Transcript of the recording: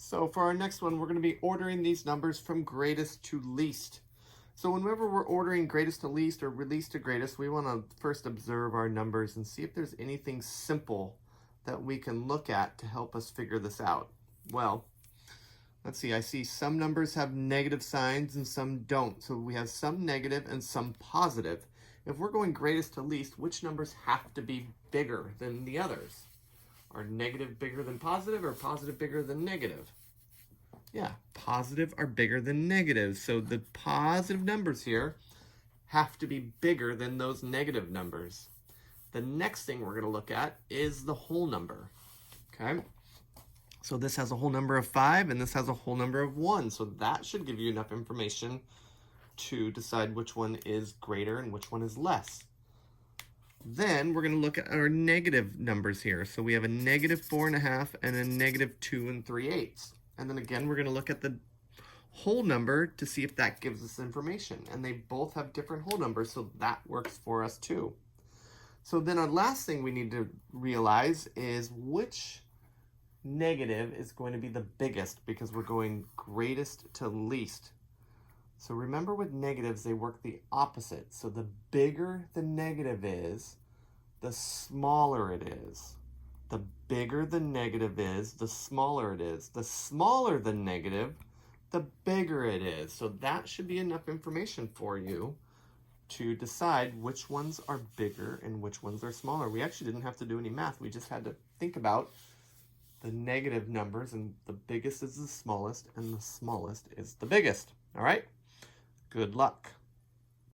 So for our next one, we're going to be ordering these numbers from greatest to least. So whenever we're ordering greatest to least or least to greatest, we want to first observe our numbers and see if there's anything simple that we can look at to help us figure this out. Well, let's see, I see some numbers have negative signs and some don't. So we have some negative and some positive. If we're going greatest to least, which numbers have to be bigger than the others? Are negative bigger than positive or positive bigger than negative? Yeah, positive are bigger than negative. So the positive numbers here have to be bigger than those negative numbers. The next thing we're going to look at is the whole number. Okay? So this has a whole number of 5 and this has a whole number of 1. So that should give you enough information to decide which one is greater and which one is less. Then we're going to look at our negative numbers here. So we have a negative 4.5 and a negative 2 3/8. And then again, we're going to look at the whole number to see if that gives us information. And they both have different whole numbers, so that works for us too. So then our last thing we need to realize is which negative is going to be the biggest, because we're going greatest to least. So remember with negatives, they work the opposite. So the bigger the negative is, the smaller it is. The bigger the negative is, the smaller it is. The smaller the negative, the bigger it is. So that should be enough information for you to decide which ones are bigger and which ones are smaller. We actually didn't have to do any math. We just had to think about the negative numbers, and the biggest is the smallest, and the smallest is the biggest. All right? Good luck.